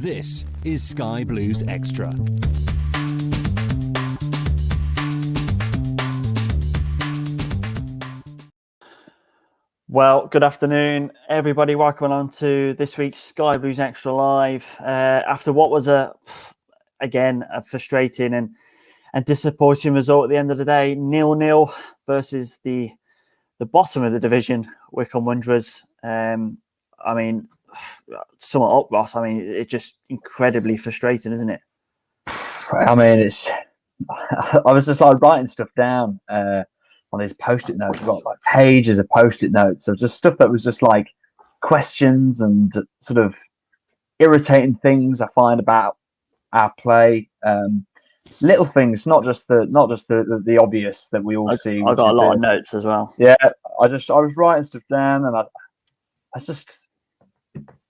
This is Sky Blues Extra. Well, good afternoon, everybody. Welcome along to this week's Sky Blues Extra Live. After what was a frustrating and disappointing result at the end of the day, 0-0 versus the bottom of the division, Wycombe Wanderers. Sum it up, Ross. It's just incredibly frustrating, isn't it? I was just like writing stuff down on these post-it notes. I've got like pages of post-it notes of just stuff that was just like questions and sort of irritating things I find about our play. Little things, not just the obvious that we all see. I got a lot of notes as well. Yeah, I was writing stuff down,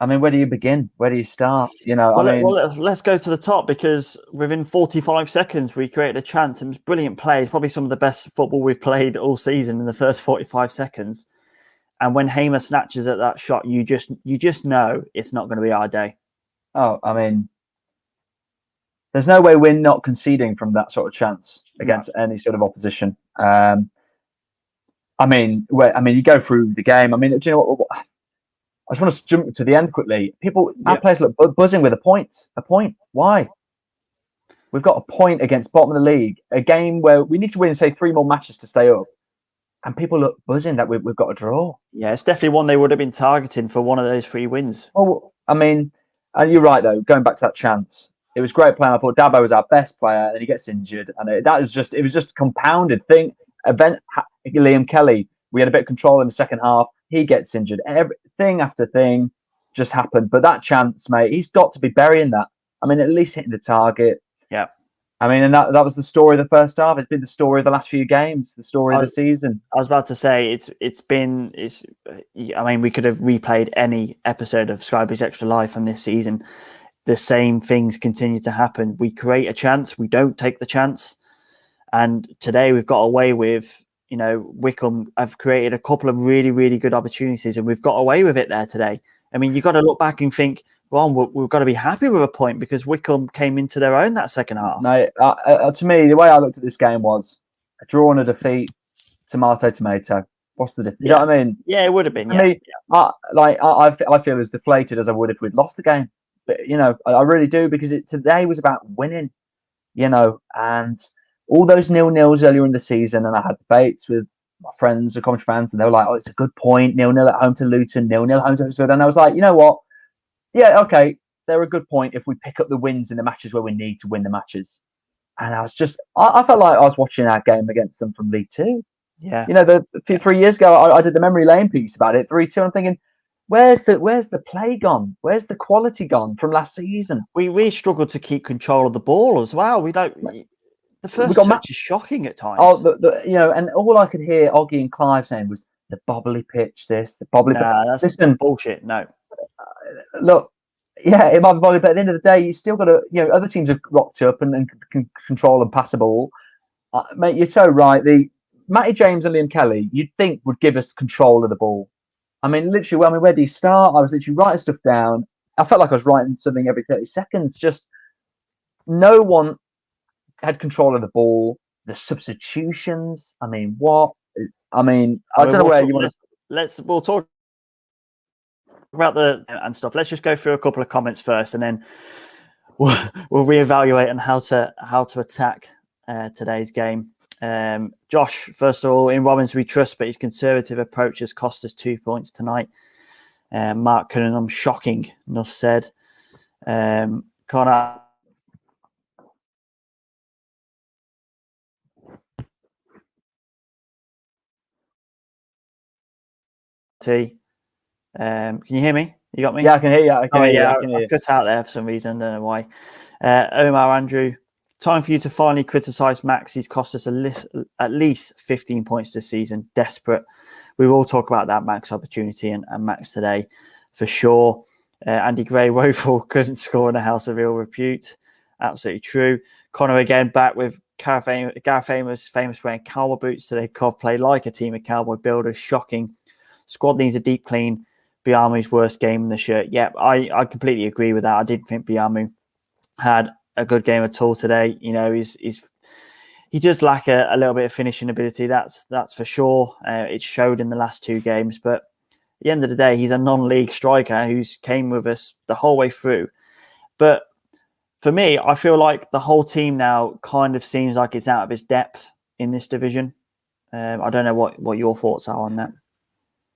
and where do you begin? Where do you start? Let's go to the top, because within 45 seconds we created a chance. It was brilliant play. It's probably some of the best football we've played all season in the first 45 seconds. And when Hamer snatches at that shot, you just know it's not going to be our day. Oh, there's no way we're not conceding from that sort of chance against any sort of opposition. You go through the game. Do you know what? I just want to jump to the end quickly. Our players look buzzing with a point. A point. Why? We've got a point against bottom of the league, a game where we need to win, say, 3 more matches to stay up. And people look buzzing that we've got a draw. Yeah, it's definitely one they would have been targeting for one of those 3 wins. Oh, and you're right, though, going back to that chance. It was great playing. I thought Dabo was our best player, and he gets injured. And it was just a compounded thing. Liam Kelly, we had a bit of control in the second half. He gets injured. Thing after thing just happened. But that chance, mate, he's got to be burying that. At least hitting the target. Yeah. And that was the story of the first half. It's been the story of the last few games, the story of the season. I was about to say, we could have replayed any episode of Sky Blues Extra Live from this season. The same things continue to happen. We create a chance, we don't take the chance. And today we've got away with, Wycombe have created a couple of really, really good opportunities, and we've got away with it there today. You've got to look back and think, well, we've got to be happy with a point, because Wycombe came into their own that second half. No, to me, the way I looked at this game was a draw and a defeat, tomato. What's the difference? You know what I mean? Yeah, it would have been. I feel as deflated as I would if we'd lost the game. But, I really do, because today was about winning, and all those 0-0s earlier in the season. And I had debates with my friends, the Coventry fans, and they were like, oh, it's a good point. 0-0 at home to Luton, 0-0 home to Huddersfield. And I was like, you know what? Yeah, okay. They're a good point if we pick up the wins in the matches where we need to win the matches. And I felt like I was watching our game against them from League Two. Yeah. 3 years ago, I did the memory lane piece about it, 3-2. I'm thinking, where's the play gone? Where's the quality gone from last season? We struggled to keep control of the ball as well. We don't. The first touch is shocking at times. Oh, and all I could hear Oggy and Clive saying was the bobbly pitch. That's bullshit. No. Look, yeah, it might be bobbly, but at the end of the day, you still got to. Other teams have rocked up and can control and pass the ball. Mate, you're so right. The Matty James and Liam Kelly, you'd think would give us control of the ball. Literally, where do you start? I was literally writing stuff down. I felt like I was writing something every 30 seconds. Just no one had control of the ball. The substitutions. What? I don't know where you want to. We'll talk about the and stuff. Let's just go through a couple of comments first, and then we'll reevaluate on how to attack today's game. Josh, first of all, in Robbins we trust, but his conservative approach has cost us 2 points tonight. Mark Cunningham, shocking, enough said. Connor, can you hear me? You got me? Yeah, I can hear you. I can hear you. I cut out there for some reason. I don't know why. Omar Andrew, time for you to finally criticise Max. He's cost us at least 15 points this season. Desperate. We will talk about that Max opportunity and Max today for sure. Andy Gray, woeful, couldn't score in a house of ill repute. Absolutely true. Connor again back with Gareth famous wearing cowboy boots today. Cov play like a team of cowboy builders. Shocking. Squad needs a deep clean. Biamu's worst game in the shirt. Yeah, I completely agree with that. I didn't think Biamu had a good game at all today. You know, he does lack a little bit of finishing ability. That's for sure. It showed in the last 2 games. But at the end of the day, he's a non-league striker who's came with us the whole way through. But for me, I feel like the whole team now kind of seems like it's out of its depth in this division. I don't know what your thoughts are on that.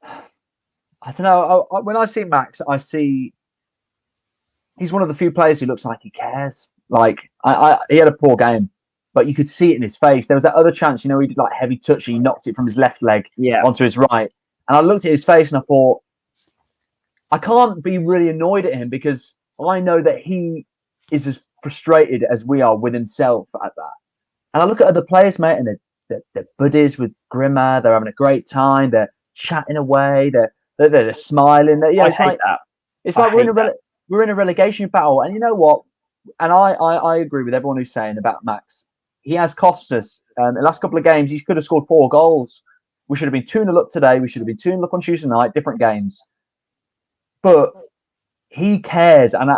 I don't know. When I see Max, I see he's one of the few players who looks like he cares. Like he had a poor game, but you could see it in his face. There was that other chance, you know, he did like heavy touch and he knocked it from his left leg onto his right. And I looked at his face and I thought, I can't be really annoyed at him because I know that he is as frustrated as we are with himself at that. And I look at other players, mate, and they're buddies with Grimmer. They're having a great time. They're chatting away. They're smiling. It's like we're in a relegation battle. And you know what? And I agree with everyone who's saying about Max. He has cost us. The last couple of games, he could have scored 4 goals. We should have been 2-0 up today. We should have been 2-0 up on Tuesday night. Different games. But he cares, and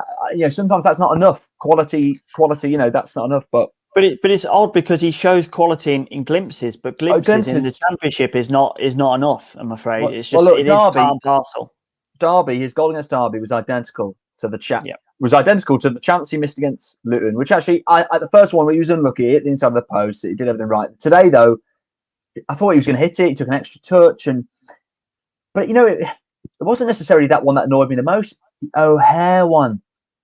sometimes that's not enough. Quality, that's not enough. But it's odd because he shows quality in glimpses, but glimpses in the Championship is not enough. I'm afraid it is part and parcel. Derby, his goal against Derby was identical to the chance he missed against Luton. Which actually, at the first one, he was unlucky at the inside of the post. He did everything right. Today, though, I thought he was going to hit it. He took an extra touch, but it wasn't necessarily that one that annoyed me the most. The O'Hare one.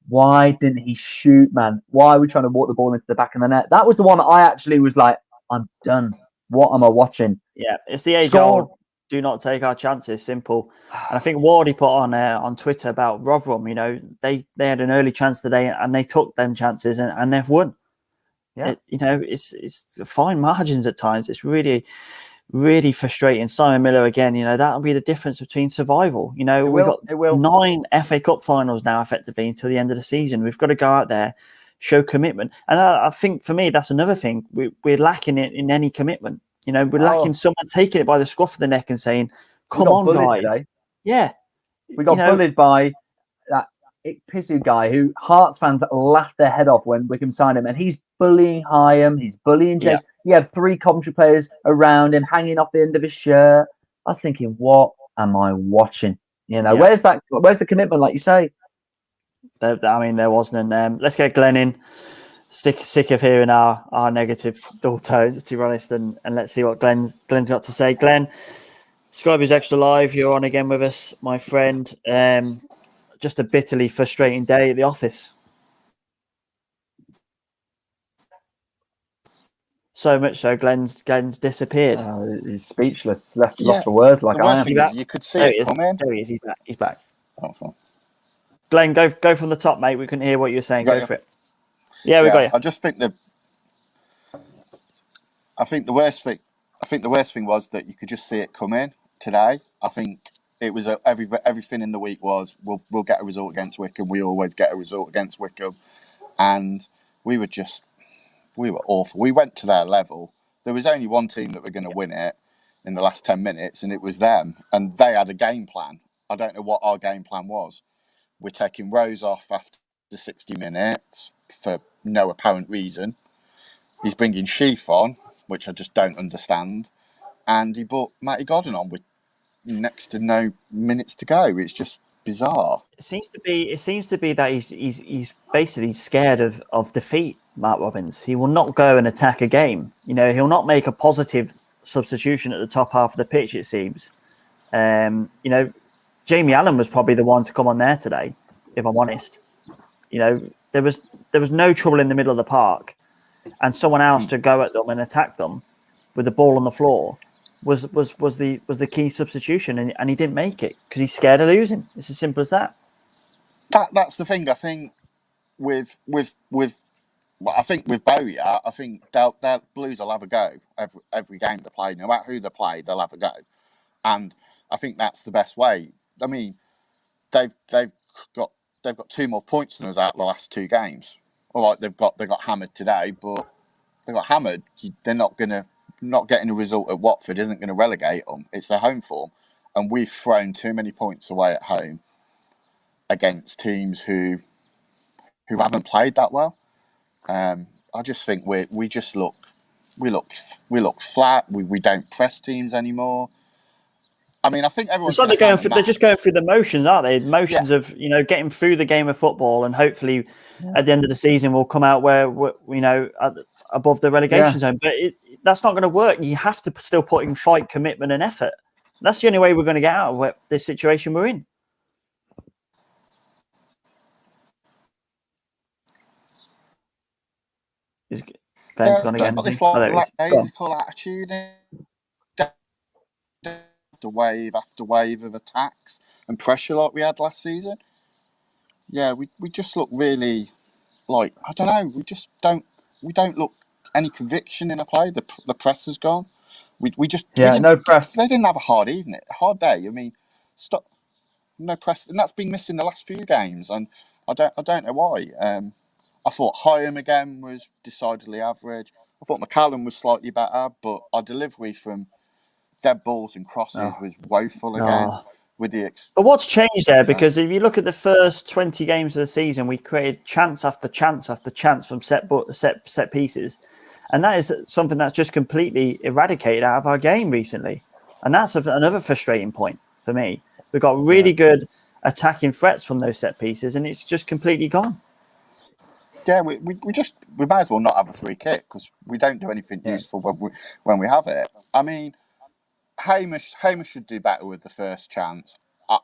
Why didn't he shoot, man? Why are we trying to walk the ball into the back of the net? That was the one that I actually was like, I'm done. What am I watching? Yeah, it's the age-old, do not take our chances, simple. And I think Wardy put on Twitter about Rotherham, they had an early chance today and they took them chances and they've won. Yeah. It's fine margins at times. It's really, really frustrating. Simon Miller again, that'll be the difference between survival. We've got 9 FA Cup finals now effectively until the end of the season. We've got to go out there, show commitment. And I think for me, that's another thing. We're lacking it in any commitment. We're lacking someone taking it by the scruff of the neck and saying, come on, guys. Today. Yeah. We got bullied by that Pisu guy who Hearts fans laughed their head off when Wycombe signed him. And he's bullying Hyam. He's bullying James. Yeah. He had 3 Coventry players around him hanging off the end of his shirt. I was thinking, what am I watching? Where's the commitment, like you say? There wasn't. Let's get Glenn in. Sick of hearing our negative dull tones, to be honest, and let's see what Glenn's got to say. Glenn, SkyBluesExtra Live, you're on again with us, my friend. Just a bitterly frustrating day at the office. So much so, Glenn's disappeared. He's speechless, lost for words. Like I am. You could see it coming. There he is. He's back. Awesome. Glenn, go from the top, mate. We couldn't hear what you were saying. Go for it. Yeah, we got you. I just think the worst thing was that you could just see it coming today. I think it was everything in the week was we'll get a result against Wycombe. We always get a result against Wycombe, and we were awful. We went to their level. There was only one team that were going to win it in the last 10 minutes, and it was them. And they had a game plan. I don't know what our game plan was. We're taking Rose off after 60 minutes for no apparent reason. He's bringing Sheaf on, which I just don't understand. And he brought Matty Godden on with next to no minutes to go. It's just bizarre. It seems to be that he's basically scared of defeat, Mark Robbins. He will not go and attack a game. He'll not make a positive substitution at the top half of the pitch, it seems. Jamie Allen was probably the one to come on there today, if I'm honest. There was no trouble in the middle of the park, and someone else to go at them and attack them with the ball on the floor was the key substitution, and he didn't make it because he's scared of losing. It's as simple as that. That's the thing. I think with Bowyer, I think their Blues will have a go every game they play. No matter who they play, they'll have a go, and I think that's the best way. I mean, they've got 2 more points than us out of the last 2 games. All right, they got hammered today, but they got hammered. They're not getting a result at Watford isn't going to relegate them. It's their home form, and we've thrown too many points away at home against teams who haven't played that well. I just think we look flat. We don't press teams anymore. I mean, I think everyone's It's like they're just going through the motions, aren't they? Motions Yeah. of getting through the game of football, and hopefully at the end of the season we'll come out where above the relegation zone. But that's not going to work. You have to still put in fight, commitment, and effort. That's the only way we're going to get out of this situation we're in. Ben's gone again. This lackadaisical attitude, wave after wave of attacks and pressure like we had last season. Yeah, we just look really like, I don't know. We don't look any conviction in a play. The press has gone. We just no press. They didn't have a hard day. I mean, stop. No press, and that's been missing the last few games, and I don't know why. I thought Hyam again was decidedly average. I thought McCallum was slightly better, but our delivery from dead balls and crosses was woeful again. But what's changed there? Because if you look at the first 20 games of the season, we created chance after chance after chance from set pieces, and that is something that's just completely eradicated out of our game recently, and that's another frustrating point for me. We've got really good attacking threats from those set pieces, and it's just completely gone. Yeah, we might as well not have a free kick because we don't do anything useful when we have it. I mean, Hamish should do better with the first chance.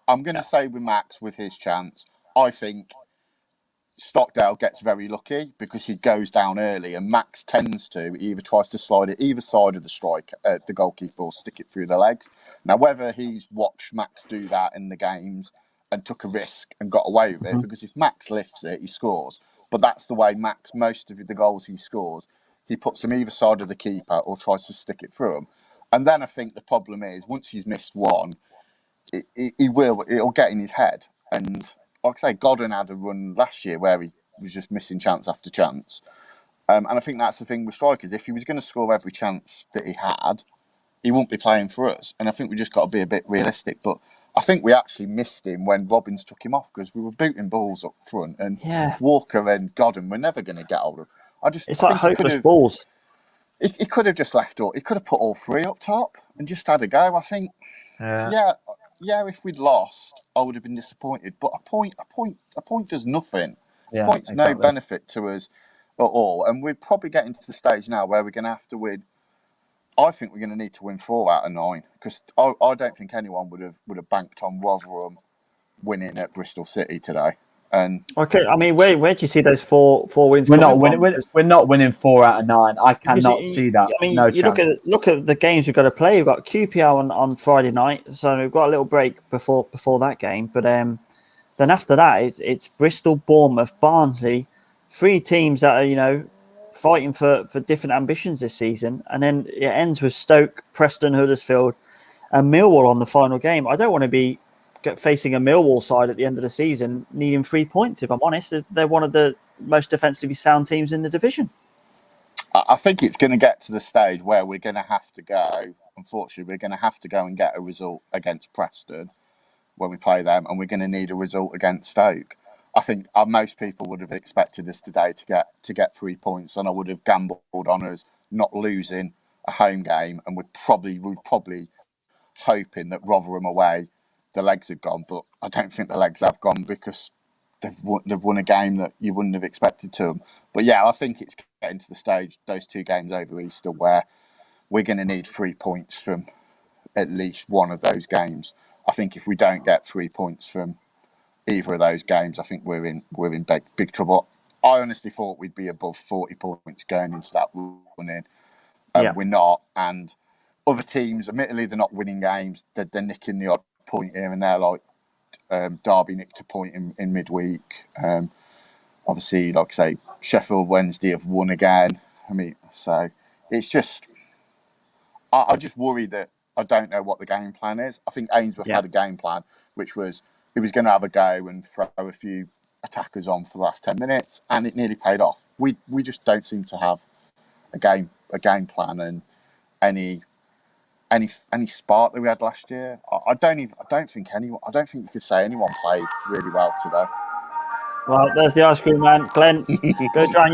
I'm going to say with Max, with his chance, I think Stockdale gets very lucky because he goes down early, and Max tends to either tries to slide it either side of the strike, the goalkeeper, or stick it through the legs. Now, whether he's watched Max do that in the games and took a risk and got away with it, because if Max lifts it, he scores. But that's the way Max, most of the goals he scores, he puts them either side of the keeper or tries to stick it through them. And then I think the problem is, once he's missed one, it'll get in his head. And like I say, Godden had a run last year where he was just missing chance after chance. And I think that's the thing with strikers. If he was going to score every chance that he had, he won't be playing for us. And I think we just got to be a bit realistic. But I think we actually missed him when Robbins took him off because we were booting balls up front. And Walker and Godden were never going to get hold of. It's like hopeless balls. He could have just left all. He could have put all three up top and just had a go. I think. Yeah. If we'd lost, I would have been disappointed. But a point does nothing. A point's no benefit to us at all. And we're probably getting to the stage now where we're going to have to win. I think we're going to need to win 4 out of 9 because I don't think anyone would have banked on Rotherham winning at Bristol City today. And okay, I mean, where do you see those four wins? We're not winning 4 out of 9. I cannot see that. I mean, no chance. Look at the games we've got to play. We've got QPR on Friday night, so we've got a little break before that game. But then after that, it's Bristol, Bournemouth, Barnsley, 3 teams that are fighting for different ambitions this season, and then it ends with Stoke, Preston, Huddersfield, and Millwall on the final game. I don't want to be facing a Millwall side at the end of the season needing 3 points. If I'm honest, they're one of the most defensively sound teams in the division. I think it's going to get to the stage where we're going to have to go. Unfortunately, we're going to have to go and get a result against Preston when we play them, and we're going to need a result against Stoke. I think most people would have expected us today to get 3 points, and I would have gambled on us not losing a home game, and we're probably hoping that Rotherham away the legs had gone, but I don't think the legs have gone because they've won a game that you wouldn't have expected to them. But yeah, I think it's getting to the stage, those 2 games over Easter, where we're going to need 3 points from at least one of those games. I think if we don't get 3 points from either of those games, I think we're in big trouble. I honestly thought we'd be above 40 points going into that running. We're not, and other teams, admittedly, they're not winning games. They're nicking the odd point here and there, like Derby nicked a point in midweek. Obviously, like I say, Sheffield Wednesday have won again. I mean, so it's just, I just worry that I don't know what the game plan is. I think Ainsworth had a game plan, which was he was going to have a go and throw a few attackers on for the last 10 minutes, and it nearly paid off. We just don't seem to have a game plan and any any spark that we had last year. I don't think you could say anyone played really well today. Well, there's the ice cream man, Glenn. Go drown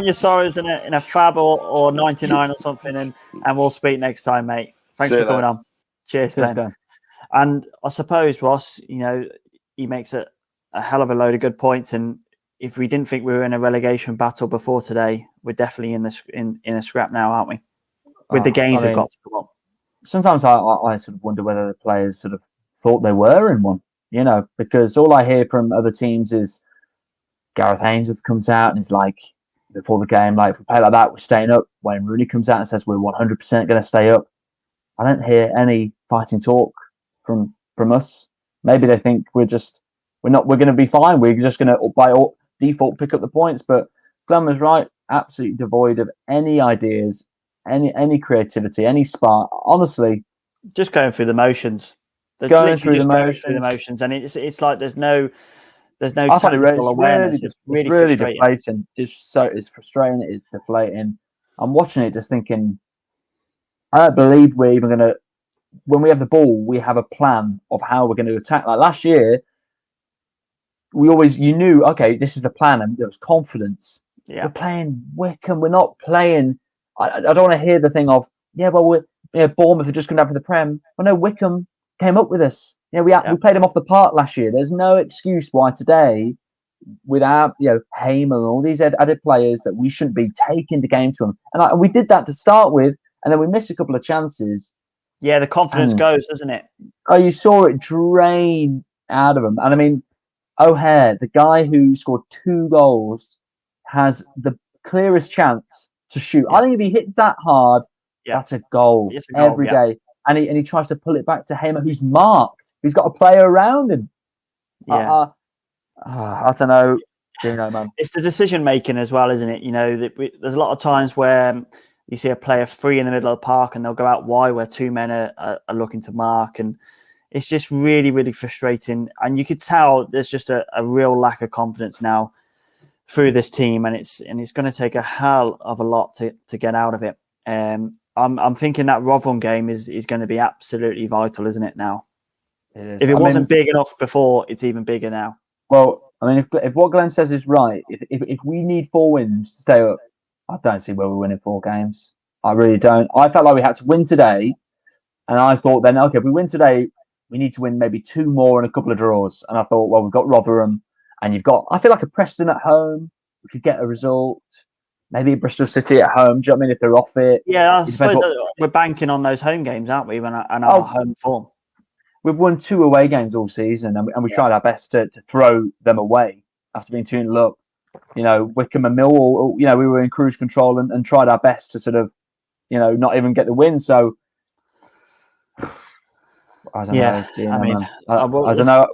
your sorrows in a fab or 99 or something, and we'll speak next time, mate. Thanks for coming on. Cheers, Glenn. And I suppose Ross, he makes a hell of a load of good points, and if we didn't think we were in a relegation battle before today, we're definitely in a scrap now, aren't we? With the games we've got to come up. Sometimes I sort of wonder whether the players sort of thought they were in one, because all I hear from other teams is Gareth Ainsworth comes out and is like, before the game, like, if we play like that, we're staying up. Wayne Rooney comes out and says we're 100% going to stay up. I don't hear any fighting talk from us. Maybe they think we're going to be fine. We're just going to by default pick up the points. But Glenn was right, absolutely devoid of any ideas, any creativity, any spark. Honestly, just going through the motions. Going through the motions, and it's like there's no I find tactical awareness. It's really deflating. It's frustrating. It's deflating. I'm watching it just thinking, I don't believe we're even going to. When we have the ball, we have a plan of how we're going to attack. Like last year, you knew, okay, this is the plan, and there was confidence. Yeah. We're playing Wycombe. We're not playing. I don't want to hear the thing of, Bournemouth are just going to have the Prem. Well, no, Wycombe came up with us. We played them off the park last year. There's no excuse why today, without Hamer and all these added players, that we shouldn't be taking the game to them. And we did that to start with, and then we missed a couple of chances. Yeah, the confidence goes, doesn't it? Oh, you saw it drain out of them. And I mean, O'Hare, the guy who scored 2 goals, has the clearest chance to shoot. Yeah. I think if he hits that hard, that's a goal, every day. And he tries to pull it back to Hamer, who's marked. He's got a player around him. Yeah. I don't know. Man. It's the decision making as well, isn't it? There's a lot of times where you see a player free in the middle of the park and they'll go out wide where 2 men are looking to mark. And it's just really, really frustrating. And you could tell there's just a real lack of confidence now through this team. And it's going to take a hell of a lot to get out of it. I'm thinking that Rotherham game is going to be absolutely vital, isn't it now? It is. If it wasn't big enough before, it's even bigger now. Well, I mean, if what Glenn says is right, if we need 4 wins to stay up, I don't see where we're winning 4 games. I really don't. I felt like we had to win today, and I thought then, okay, if we win today, we need to win maybe 2 more and a couple of draws. And I thought, well, we've got Rotherham, and I feel like a Preston at home, we could get a result. Maybe Bristol City at home. Do you know what I mean? If they're off it. Yeah, I suppose we're banking on those home games, aren't we? And our home form. We've won 2 away games all season, and we tried our best to throw them away after being 2-0 up. Wycombe and Millwall, we were in cruise control and tried our best to sort of, not even get the win. So I don't know. I don't know.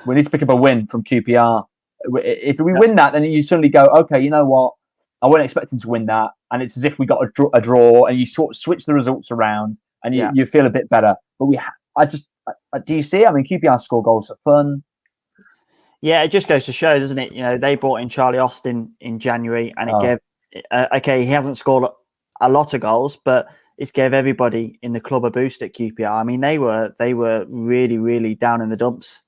We need to pick up a win from QPR. If we win that, then you suddenly go, okay, you know what? I wasn't expecting to win that, and it's as if we got a draw, and you sort of switch the results around, and you feel a bit better. But do you see? I mean, QPR score goals for fun. Yeah, it just goes to show, doesn't it? They brought in Charlie Austin in January, and it gave. He hasn't scored a lot of goals, but it gave everybody in the club a boost at QPR. I mean, they were really, really down in the dumps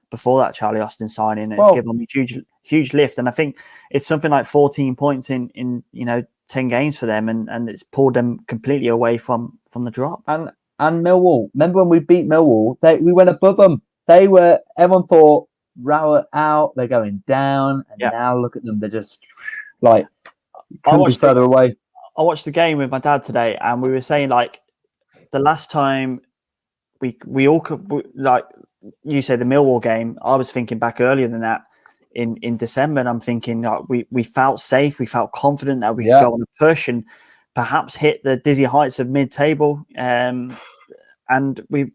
before that Charlie Austin signing. It's given them a huge lift, and I think it's something like 14 points in 10 games for them, and it's pulled them completely away from the drop. And Millwall, remember when we beat Millwall? We went above them. Everyone thought Rowett out, they're going down, and now look at them. They're just like couldn't be further away. I watched the game with my dad today, and we were saying like the last time we all could, like you say, the Millwall game. I was thinking back earlier than that in December, and I'm thinking like, we felt safe, we felt confident that we could go on a push and perhaps hit the dizzy heights of mid-table. And we've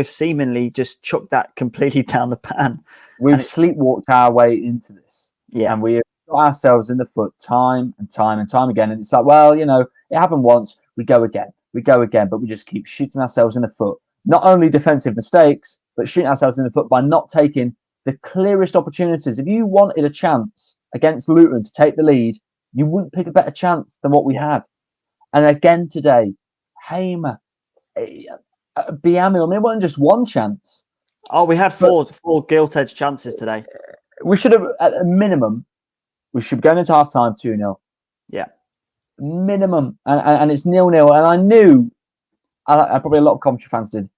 seemingly just chucked that completely down the pan. We've sleepwalked our way into this. Yeah. And we got ourselves in the foot time and time and time again. And it's like, well, it happened once, we go again, but we just keep shooting ourselves in the foot. Not only defensive mistakes, but shooting ourselves in the foot by not taking the clearest opportunities. If you wanted a chance against Luton to take the lead, you wouldn't pick a better chance than what we had. And again today, Hamer, Biamu, I mean, it wasn't just one chance. Oh, we had four gilt-edged chances today. We should have, at a minimum, we should be going into half time 2-0. Yeah. Minimum. And it's 0-0. And I knew, probably a lot of commentary fans did,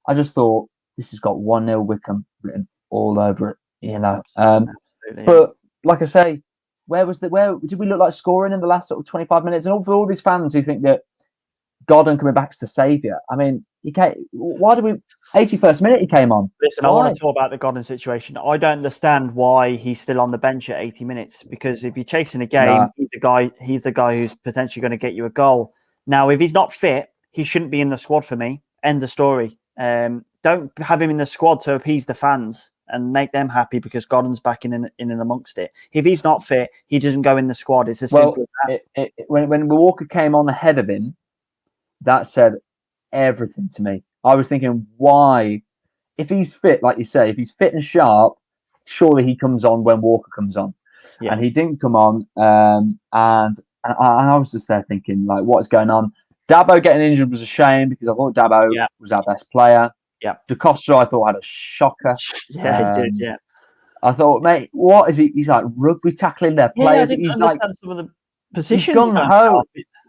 I just thought, this has got 1-0 Wycombe written all over it, you know. Absolutely, but like I say, where did we look like scoring in the last sort of 25 minutes? And for all these fans who think that Godden coming back is the saviour, I mean, why did we 81st minute he came on? Listen, why? I want to talk about the Godden situation. I don't understand why he's still on the bench at 80 minutes, because if you're chasing a game, he's the guy who's potentially going to get you a goal. Now, if he's not fit, he shouldn't be in the squad for me. End of story. Don't have him in the squad to appease the fans and make them happy because Godden's back in and amongst it. If he's not fit, he doesn't go in the squad. It's as simple as that. When Walker came on ahead of him, that said everything to me. I was thinking, why? If he's fit, like you say, if he's fit and sharp, surely he comes on when Walker comes on. Yeah. And he didn't come on. And I was just there thinking, like, what's going on? Dabo getting injured was a shame because I thought Dabo was our best player. Yeah. Da Costa, I thought, had a shocker. Yeah, he did, yeah. I thought, mate, what is he? He's like rugby tackling their players. I didn't understand some of the positions. He's gone home.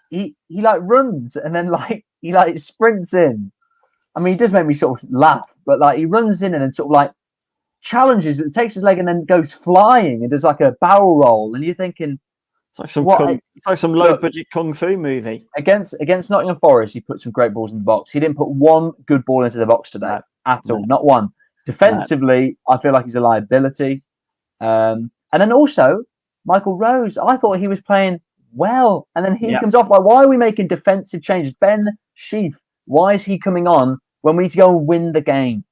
He like runs and then he sprints in. I mean, he does make me sort of laugh, but like he runs in and then sort of like challenges, but takes his leg and then goes flying and does like a barrel roll. And you're thinking, it's like some low budget kung fu movie. Against Nottingham Forest, he put some great balls in the box. He didn't put one good ball into the box today at all, not one. Defensively, I feel like he's a liability. And then also Michael Rose, I thought he was playing well, and then he comes off. Like, why are we making defensive changes? Ben Sheaf, why is he coming on when we need to go and win the game?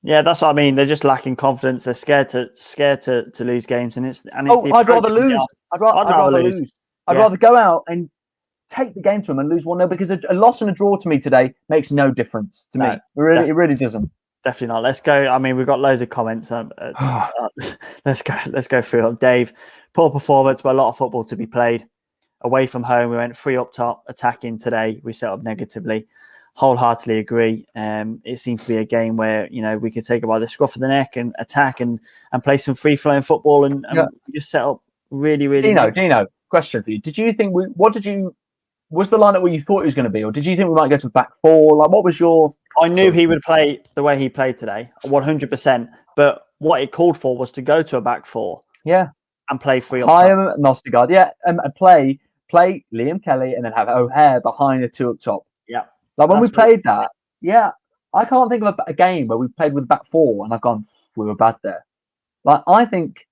Yeah, that's what I mean. They're just lacking confidence. They're scared to lose games, and it's. I'd rather lose. I'd rather lose. I'd rather go out and take the game to them and lose 1-0, because a loss and a draw to me today makes no difference to me. It really doesn't. Definitely not. Let's go. I mean, we've got loads of comments. Let's go through them. Dave, poor performance, but a lot of football to be played. Away from home, we went 3 up top, attacking today. We set up negatively. Wholeheartedly agree. It seemed to be a game where, you know, we could take it by the scruff of the neck and attack and play some free-flowing football and just set up really, really. Dino, question for you. Did you think was the lineup where you thought it was going to be, or did you think we might go to a back four? Like, what was your? I knew he would play the way he played today, 100%. But what it called for was to go to a back four. Yeah. And play 3 up top. Hyam, Nostigard, and play Liam Kelly and then have O'Hare behind the 2 up top. Yeah. Like when we played that, I can't think of a game where we played with back four and I've gone, we were bad there. Like, I think,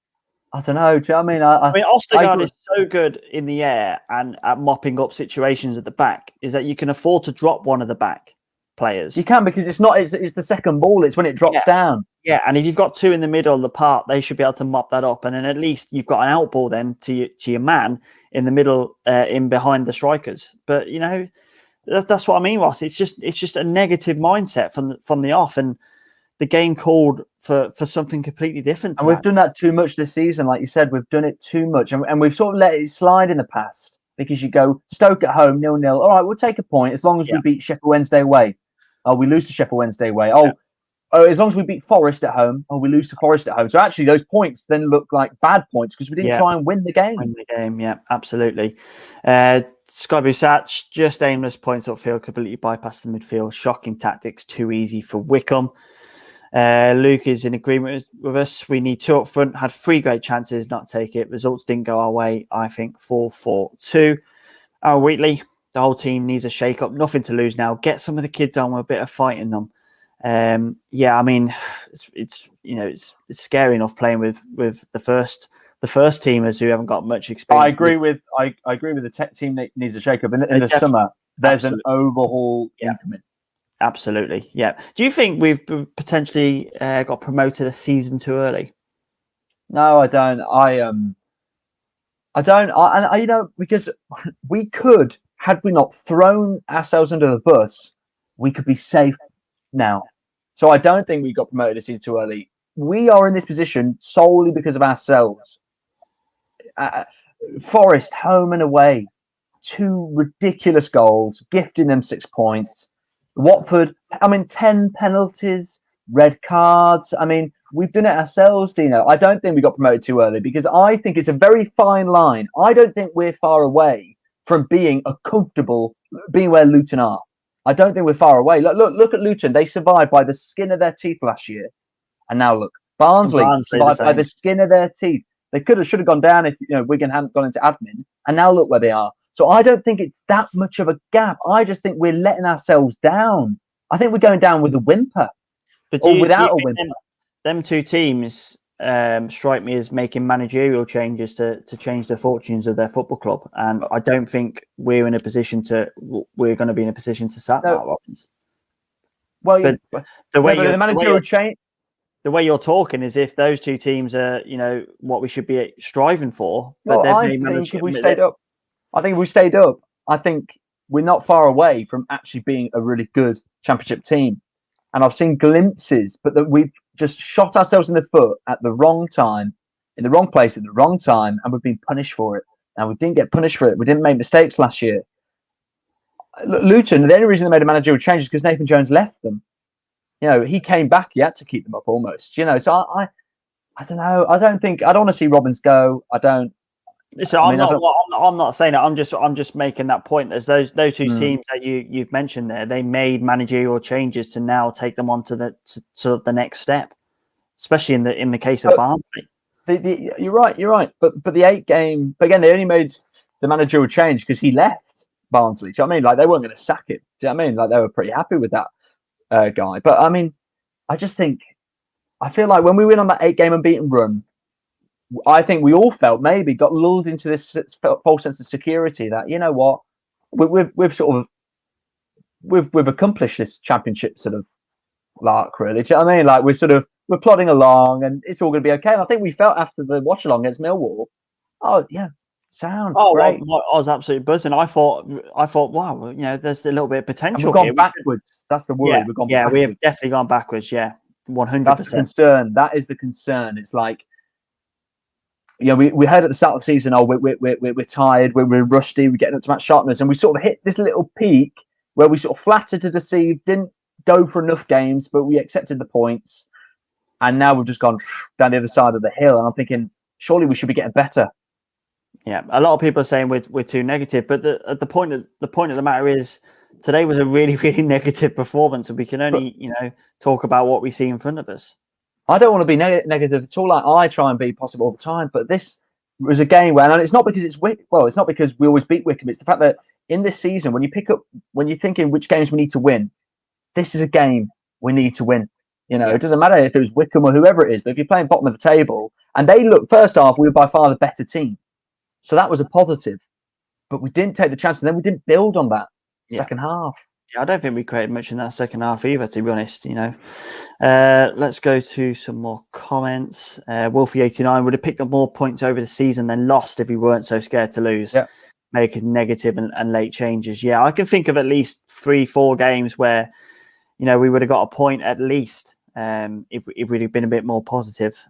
I don't know. Do you know what I mean? Ostergaard is so good in the air and at mopping up situations at the back, is that you can afford to drop one of the back players. You can, because it's the second ball. It's when it drops down. Yeah, and if you've got 2 in the middle of the park, they should be able to mop that up. And then at least you've got an out ball then to your man in the middle, in behind the strikers. But, you know, that's what I mean, Ross. It's just a negative mindset from the off. And the game called for something completely different. And we've done that too much this season. Like you said, we've done it too much. And we've sort of let it slide in the past, because you go Stoke at home, 0-0. All right, we'll take a point as long as we beat Sheffield Wednesday away. Oh, we lose to Sheffield Wednesday away. Oh, as long as we beat Forest at home. Oh, we lose to Forest at home. So actually those points then look like bad points because we didn't try and win the game. Yeah, absolutely. SkyBluesExtra, just aimless points upfield, completely bypassed the midfield. Shocking tactics, too easy for Wycombe. Luke is in agreement with us. We need 2 up front. Had 3 great chances, not take it. Results didn't go our way. I think 4-4-2. Wheatley, the whole team needs a shake-up. Nothing to lose now. Get some of the kids on with a bit of fight in them. I mean, it's scary enough playing with the first teamers who haven't got much experience. I agree with the tech team that needs a shake-up. In the summer, there's an overhaul incoming. Absolutely, yeah. Do you think we've potentially got promoted a season too early? No, I don't. I don't. Because we could, had we not thrown ourselves under the bus, we could be safe now. So I don't think we got promoted a season too early. We are in this position solely because of ourselves. Forest, home and away, 2 ridiculous goals, gifting them 6 points. Watford, 10 penalties, red cards. We've done it ourselves, Dino. I don't think we got promoted too early because I think it's a very fine line. I don't think we're far away from being where Luton are. I don't think we're far away. Look at Luton. They survived by the skin of their teeth last year. And now look, Barnsley survived by the skin of their teeth. They should have gone down if Wigan hadn't gone into admin. And now look where they are. So I don't think it's that much of a gap. I just think we're letting ourselves down. I think we're going down with a whimper. But without a whimper. Them two teams strike me as making managerial changes to change the fortunes of their football club. And I don't think we're going to be in a position to sack Mark Robins. Well, but the managerial change. The way you're talking is if those two teams are, what we should be striving for. But I think if we stayed up, I think we're not far away from actually being a really good championship team. And I've seen glimpses, but that we've just shot ourselves in the foot at the wrong time, in the wrong place at the wrong time, and we've been punished for it. And we didn't get punished for it. We didn't make mistakes last year. Luton, the only reason they made a managerial change is because Nathan Jones left them. He came back. He had to keep them up almost. So I don't know. I don't want to see Robins go. I don't. Listen, I'm not saying it. I'm just making that point. There's those two teams that you've mentioned there. They made managerial changes to now take them on to the next step, especially in the case of Barnsley. You're right. But the 8 game. But again, they only made the managerial change because he left Barnsley. Do you know what I mean? Like they weren't going to sack him. Do you know what I mean? Like they were pretty happy with that guy. But I just think I feel like when we went on that 8 game unbeaten run, I think we all got lulled into this false sense of security that we've accomplished this championship sort of lark, really. Do you know what I mean? Like we're plodding along and it's all going to be okay. And I think we felt after the watch along against Millwall, oh yeah, sound great. I was absolutely buzzing. I thought, wow, there's a little bit of potential. And we've gone backwards. That's the worry. We have definitely gone backwards. Yeah, 100%. That's the concern. That is the concern. It's like. We heard at the start of the season, we're tired, we're rusty, we're getting up to match sharpness, and we sort of hit this little peak where we sort of flattered to deceive, didn't go for enough games, but we accepted the points, and now we've just gone down the other side of the hill. And I'm thinking, surely we should be getting better. Yeah, a lot of people are saying we're too negative, but the point of the matter is today was a really, really negative performance, and we can only talk about what we see in front of us. I don't want to be negative at all. Like I try and be positive all the time, but this was a game where, and it's not because it's not because we always beat Wycombe. It's the fact that in this season, when you're thinking which games we need to win, this is a game we need to win. It doesn't matter if it was Wycombe or whoever it is, but if you're playing bottom of the table, and first half, we were by far the better team, so that was a positive. But we didn't take the chance, and then we ddidn't build on that second half. Yeah, I don't think we created much in that second half either, to be honest. Let's go to some more comments. Wolfie89 would have picked up more points over the season than lost if we weren't so scared to lose. Yeah. Making negative and late changes. Yeah, I can think of at least 3-4 games where, we would have got a point at least if we'd have been a bit more positive.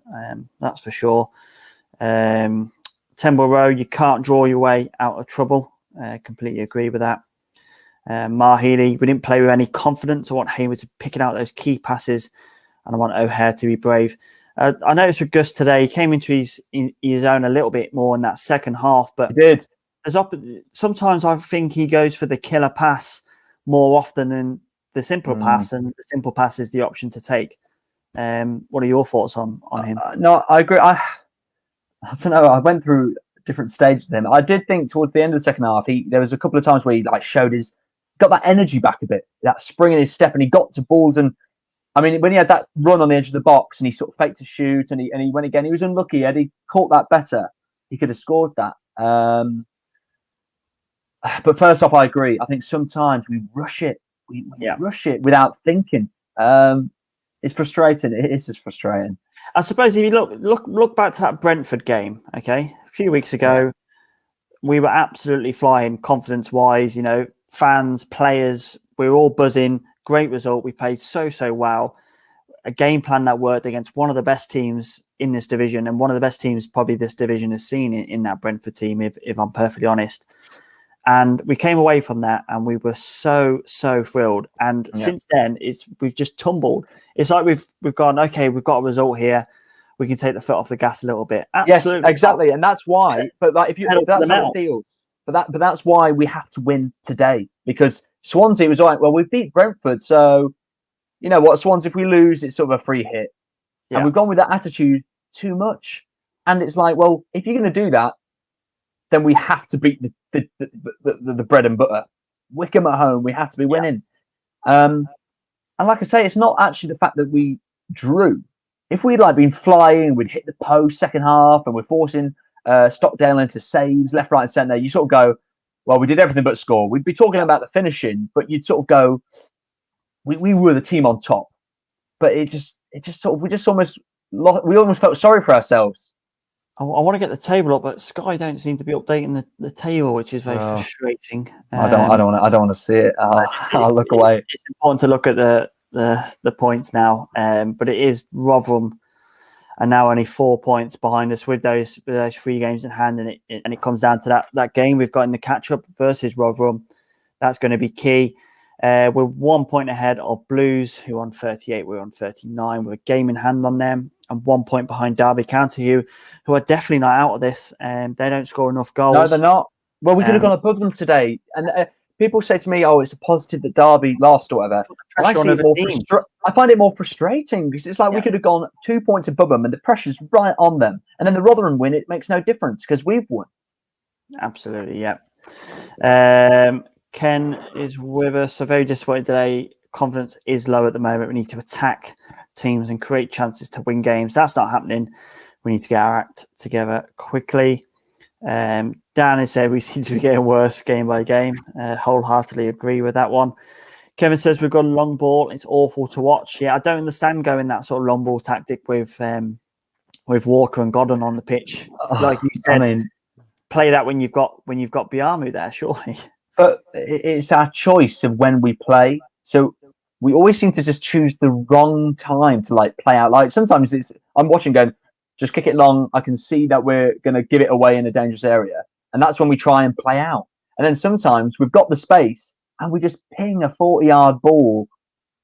That's for sure. Temple Row, you can't draw your way out of trouble. Completely agree with that. Healy, we didn't play with any confidence. I want Hayward to picking out those key passes, and I want O'Hare to be brave. I noticed with Gus today, he came into his own a little bit more in that second half, but he did. Sometimes I think he goes for the killer pass more often than the simple pass, and the simple pass is the option to take. What are your thoughts on him? No, I agree. I don't know. I went through different stages with him. I did think towards the end of the second half, there was a couple of times where he got that energy back a bit, that spring in his step, and he got to balls. And when he had that run on the edge of the box and he sort of faked a shoot and he went again, he was unlucky. Had he caught that better, he could have scored that. But first off, I agree. I think sometimes we rush it. We rush it without thinking. It's frustrating. It is just frustrating. I suppose if you look back to that Brentford game, okay, a few weeks ago, we were absolutely flying confidence-wise. Fans, players, we were all buzzing. Great result. We played so well. A game plan that worked against one of the best teams in this division, and one of the best teams probably this division has seen in that Brentford team, if I'm perfectly honest. And we came away from that and we were so thrilled. And since then, we've just tumbled. It's like we've gone, okay, we've got a result here. We can take the foot off the gas a little bit. Absolutely. Yes, exactly. And that's why, but like, if that's how it feels. But that's why we have to win today, because Swansea was all right. Well, we beat Brentford. So, you know what, Swansea, if we lose, it's sort of a free hit. Yeah. And we've gone with that attitude too much. And it's like, well, if you're going to do that, then we have to beat the bread and butter. Wycombe at home, we have to be winning. And like I say, it's not actually the fact that we drew. If we'd like been flying, we'd hit the post second half, and we're forcing Stockdale into saves left, right, and centre. You sort of go, well, we did everything but score. We'd be talking about the finishing, but you'd sort of go, we were the team on top. But we almost felt sorry for ourselves. I want to get the table up, but Sky don't seem to be updating the table, which is very frustrating. I don't want to see it. I'll look away. It's important to look at the points now, but it is Rotherham are now only 4 points behind us with those 3 games in hand, and it comes down to that game we've got in the catch up versus Rotherham. That's going to be key. We're 1 point ahead of Blues, who are on 38. We're on 39. We're a game in hand on them, and 1 point behind Derby County, who are definitely not out of this. They don't score enough goals. No, they're not. Well, we could have gone above them today. And people say to me, "Oh, it's a positive that Derby lost or whatever." I find it more frustrating, because it's like we could have gone 2 points above them, and the pressure's right on them. And then the Rotherham win, it makes no difference because we've won. Absolutely, yeah. Ken is with us. So very disappointed today. Confidence is low at the moment. We need to attack teams and create chances to win games. That's not happening. We need to get our act together quickly. Dan has said we seem to be getting worse game by game. Wholeheartedly agree with that one. Kevin says we've got a long ball. It's awful to watch. Yeah, I don't understand going that sort of long ball tactic with Walker and Godden on the pitch. Like you said, play that when you've got Biamu there, surely. But it's our choice of when we play. So we always seem to just choose the wrong time to like play out. Like sometimes I'm watching going, just kick it long. I can see that we're going to give it away in a dangerous area. And that's when we try and play out. And then sometimes we've got the space and we just ping a 40-yard ball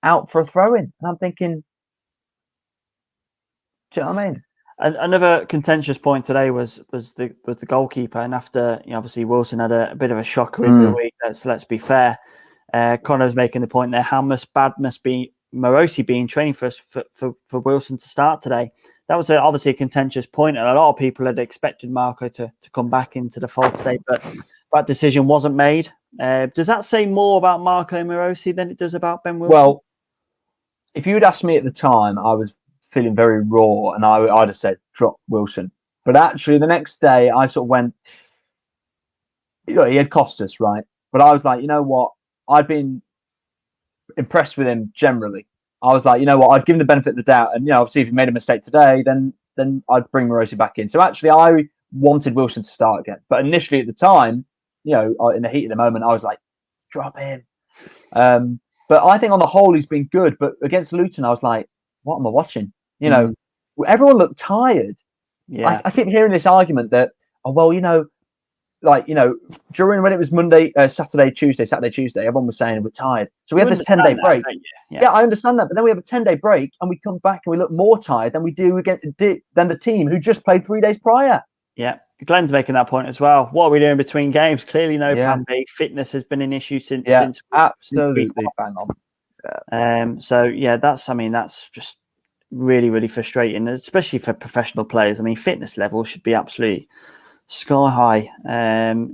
out for a throw-in. And I'm thinking, do you know what I mean? Another contentious point today was the goalkeeper, and after obviously Wilson had a bit of a shocker in the week. Let's be fair. Connor's making the point there. How bad must be Morosi being training for Wilson to start today? That was obviously a contentious point, and a lot of people had expected Marco to come back into the fold today, but that decision wasn't made. Does that say more about Marco Morosi than it does about Ben Wilson? Well, if you had asked me at the time, I was feeling very raw, and I'd have said drop Wilson. But actually, the next day, I sort of went, he had cost us, right? But I was like, you know what? I'd been impressed with him generally. I was like, you know what? I'd give him the benefit of the doubt, and obviously, if he made a mistake today, then I'd bring Morosi back in. So actually, I wanted Wilson to start again. But initially, at the time, in the heat of the moment, I was like, drop him. But I think on the whole, he's been good. But against Luton, I was like, what am I watching? Everyone looked tired. Yeah, I keep hearing this argument that, during when it was Saturday, Tuesday, everyone was saying we're tired. So we had this 10-day break. Yeah, I understand that. But then we have a 10-day break and we come back and we look more tired than we do than the team who just played 3 days prior. Yeah, Glenn's making that point as well. What are we doing between games? Clearly no plan B. Fitness has been an issue since absolutely bang on. That's just really, really frustrating, especially for professional players. I mean, fitness level should be absolutely sky high.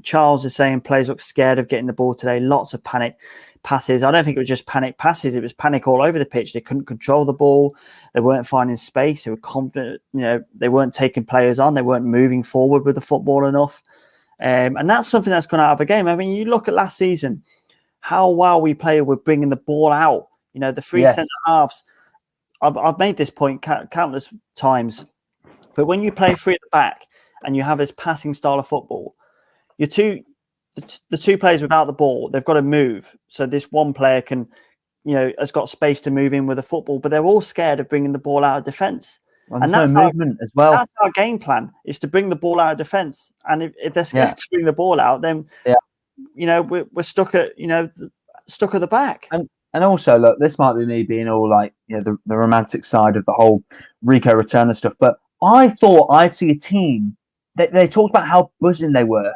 Charles is saying players look scared of getting the ball today. Lots of panic passes. I don't think it was just panic passes. It was panic all over the pitch. They couldn't control the ball. They weren't finding space. They were confident. They weren't taking players on. They weren't moving forward with the football enough. And that's something that's gone out of a game. I mean, you look at last season, how well we played with bringing the ball out. The three centre halves. I've made this point countless times, but when you play three at the back and you have this passing style of football, the two players without the ball, they've got to move. So this one player can, has got space to move in with the football, but they're all scared of bringing the ball out of defence. And that's movement as well. That's our game plan, is to bring the ball out of defence. And if they're scared to bring the ball out, then we're stuck at stuck at the back. And also, look, this might be me being all like, the romantic side of the whole Rico return and stuff. But I thought I'd see a team that they talked about how buzzing they were,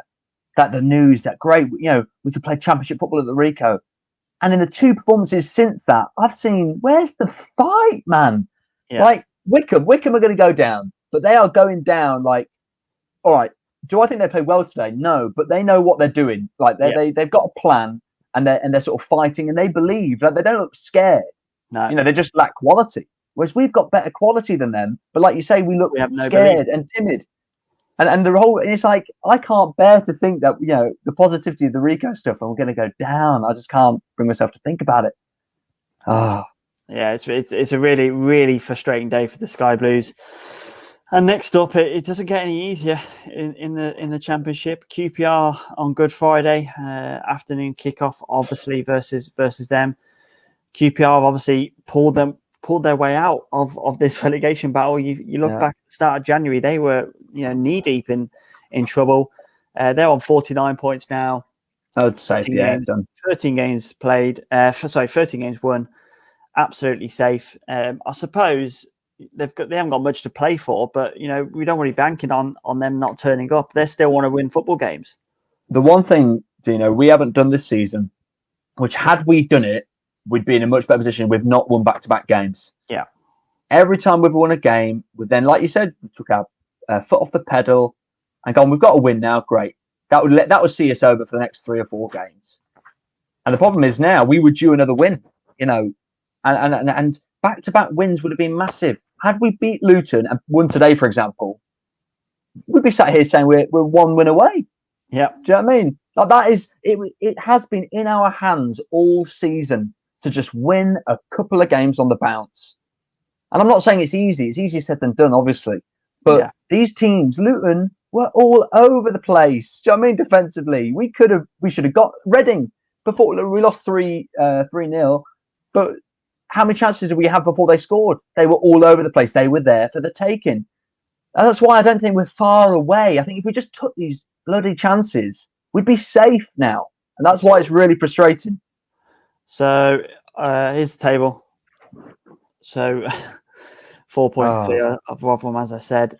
that the news, that great, we could play championship football at the Rico. And in the 2 performances since that, I've seen, where's the fight, man? Yeah. Like Wycombe are going to go down, but they are going down like, all right. Do I think they played well today? No, but they know what they're doing. Like they've got a plan. And they're sort of fighting, and they believe that they don't look scared. No, they just lack quality. Whereas we've got better quality than them. But like you say, we look scared and timid. And the whole, and it's like, I can't bear to think that the positivity of the Rico stuff, and we're going to go down. I just can't bring myself to think about it. Yeah, it's a really, really frustrating day for the Sky Blues. And next up, it doesn't get any easier in the Championship. QPR on Good Friday afternoon kickoff, obviously versus them. QPR obviously pulled their way out of this relegation battle. You look back at the start of January, they were knee deep in trouble. They're on 49 points now. I would say 13 games played. 13 games won. Absolutely safe. I suppose. They haven't got much to play for, but we don't want to be banking on them not turning up. They still want to win football games. The one thing, Dino, we haven't done this season, which had we done it, we'd be in a much better position. We've not won back-to-back games. Yeah. Every time we've won a game, we then, like you said, we took our foot off the pedal and gone, we've got to win now. Great. That would see us over for the next 3 or 4 games. And the problem is now we were due another win, and back-to-back wins would have been massive. Had we beat Luton and won today, for example, we'd be sat here saying we're 1 win away. Yeah. Do you know what I mean? Like that is it. It has been in our hands all season to just win a couple of games on the bounce. And I'm not saying it's easy. It's easier said than done, obviously. But these teams, Luton, were all over the place. Do you know what I mean? Defensively, we should have got Reading before we lost 3-0. But how many chances did we have before they scored? They were all over the place. They were there for the taking. And that's why I don't think we're far away. I think if we just took these bloody chances, we'd be safe now. And that's why it's really frustrating. So here's the table. So 4 points clear of Rotherham, as I said.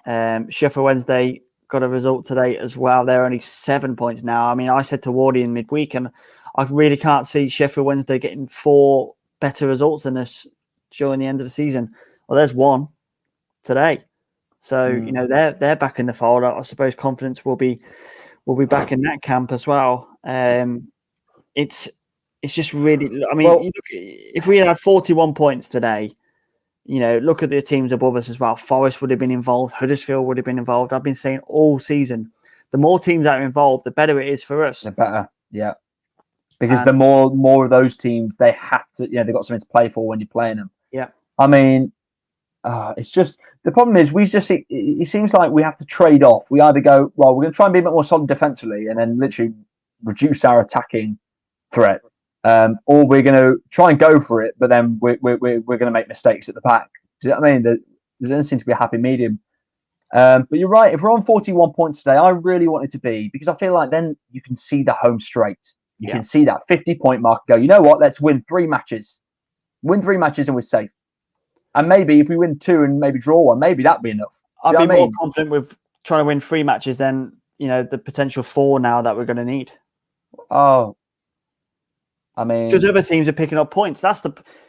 Sheffield Wednesday got a result today as well. They're only 7 points now. I mean, I said to Wardy in midweek, and I really can't see Sheffield Wednesday getting 4 better results than us during the end of the season. Well, there's one today, so they're back in the fold. I suppose confidence will be back in that camp as well. It's just really. I mean, if we had 41 points today, look at the teams above us as well. Forest would have been involved. Huddersfield would have been involved. I've been saying all season, the more teams that are involved, the better it is for us. The better, yeah. Because the more of those teams, they have to, they've got something to play for when you're playing them. Yeah. I mean, it's just, the problem is it seems like we have to trade off. We either go, well, we're going to try and be a bit more solid defensively and then literally reduce our attacking threat. Or we're going to try and go for it, but then we're going to make mistakes at the back. Do you know what I mean? There doesn't seem to be a happy medium. But you're right. If we're on 41 points today, I really want it to be, because I feel like then you can see the home straight. You can see that 50-point mark and go, you know what? Let's win 3 matches. Win 3 matches and we're safe. And maybe if we win 2 and maybe draw 1, maybe that'd be enough. I'd be more confident with trying to win 3 matches than, the potential 4 now that we're going to need. Oh, I mean, because other teams are picking up points. That's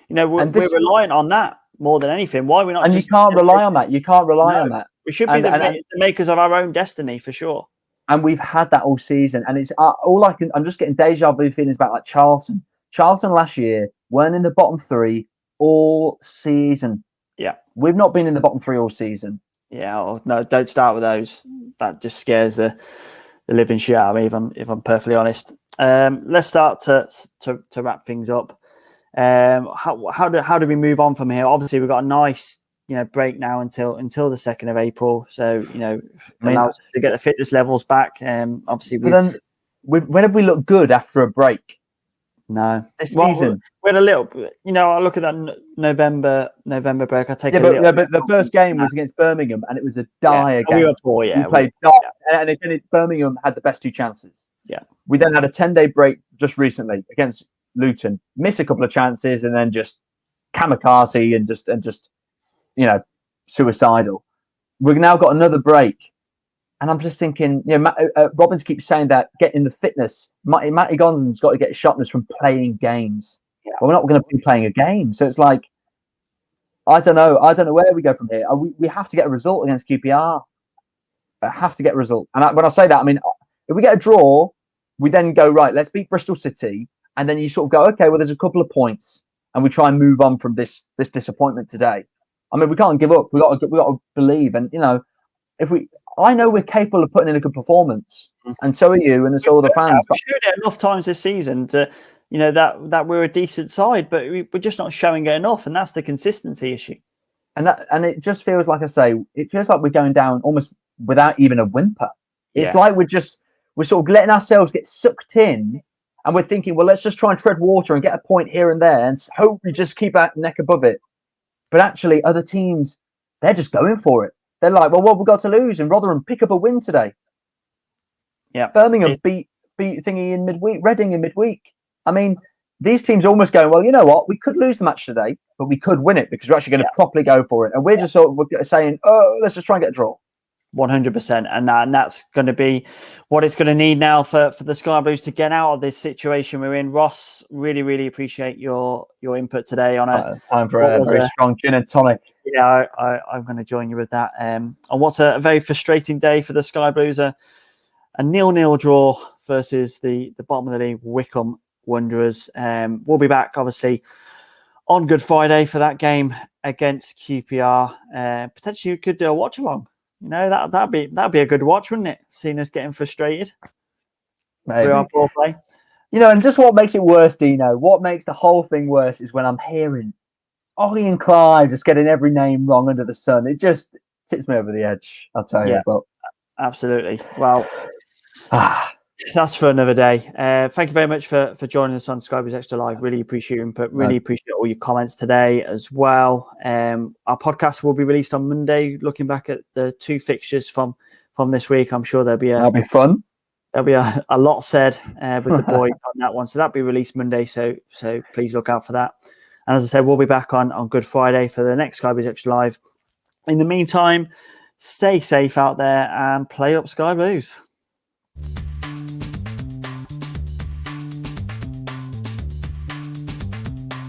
we're reliant on that more than anything. Why are we not? And you can't rely on that. You can't rely on that. We should be the makers of our own destiny for sure. And we've had that all season. And it's I'm just getting deja vu feelings about like Charlton. Charlton last year weren't in the bottom 3 all season. Yeah, we've not been in the bottom 3 all season. Yeah, no, don't start with those. That just scares the living shit out of me. If I'm perfectly honest. Let's start to wrap things up. How do we move on from here? Obviously, we've got a nice break now until the 2nd of April. So allows us to get the fitness levels back. Obviously, but then when have we looked good after a break? No, this season we had a little. I look at that November break. I take but the first game was against Birmingham, and it was a dire game. We were poor. Yeah, we played and again, Birmingham had the best 2 chances. Yeah. We then had a 10-day break just recently against Luton, miss a couple of chances, and then just kamikaze and just suicidal. We've now got another break, and I'm just thinking, Robbins keeps saying that getting the fitness. Matty Gonzon's got to get sharpness from playing games. Yeah. Well, we're not going to be playing a game, so it's like, I don't know where we go from here. We have to get a result against QPR. I have to get a result, and when I say that, I mean, if we get a draw, we then go, right, let's beat Bristol City, and then you sort of go, okay, well, there's a couple of points, and we try and move on from this disappointment today. I mean, we can't give up. We got to believe, and I know we're capable of putting in a good performance, and so are you, and so are the fans. We've showed it enough times this season to, that we're a decent side, but we're just not showing it enough, and that's the consistency issue. And it just feels like, I say, it feels like we're going down almost without even a whimper. It's like we're sort of letting ourselves get sucked in, and we're thinking, well, let's just try and tread water and get a point here and there, and hope we just keep our neck above it. But actually, other teams, they're just going for it. They're like, well, what have we got to lose? And Rotherham pick up a win today. Yeah, Birmingham beat Thingy in midweek, Reading in midweek. I mean, these teams are almost going, well, you know what? We could lose the match today, but we could win it because we're actually going to properly go for it. And we're just sort of saying, oh, let's just try and get a draw. 100%, and that's going to be what it's going to need now for the Sky Blues to get out of this situation we're in. Ross, really appreciate your input today on a time for a very strong gin and tonic. Yeah, I'm going to join you with that. On what's a very frustrating day for the Sky Blues, a 0-0 draw versus the bottom of the league Wycombe Wanderers. We'll be back obviously on Good Friday for that game against QPR. Potentially we could do a watch along. That'd be a good watch, wouldn't it? Seeing us getting frustrated through our poor play. And just what makes it worse, Dino, what makes the whole thing worse is when I'm hearing Ollie and Clive just getting every name wrong under the sun. It just tips me over the edge, I'll tell you. But absolutely. Well, that's for another day. Thank you very much for joining us on SkyBluesExtra Live. Really appreciate your input. Really appreciate all your comments today as well. Our podcast will be released on Monday, looking back at the two fixtures from this week. I'm sure that'll be fun. There'll be a lot said with the boys on that one. So that'll be released Monday. So please look out for that. And as I said, we'll be back on Good Friday for the next SkyBluesExtra Live. In the meantime, stay safe out there and play up Sky Blues.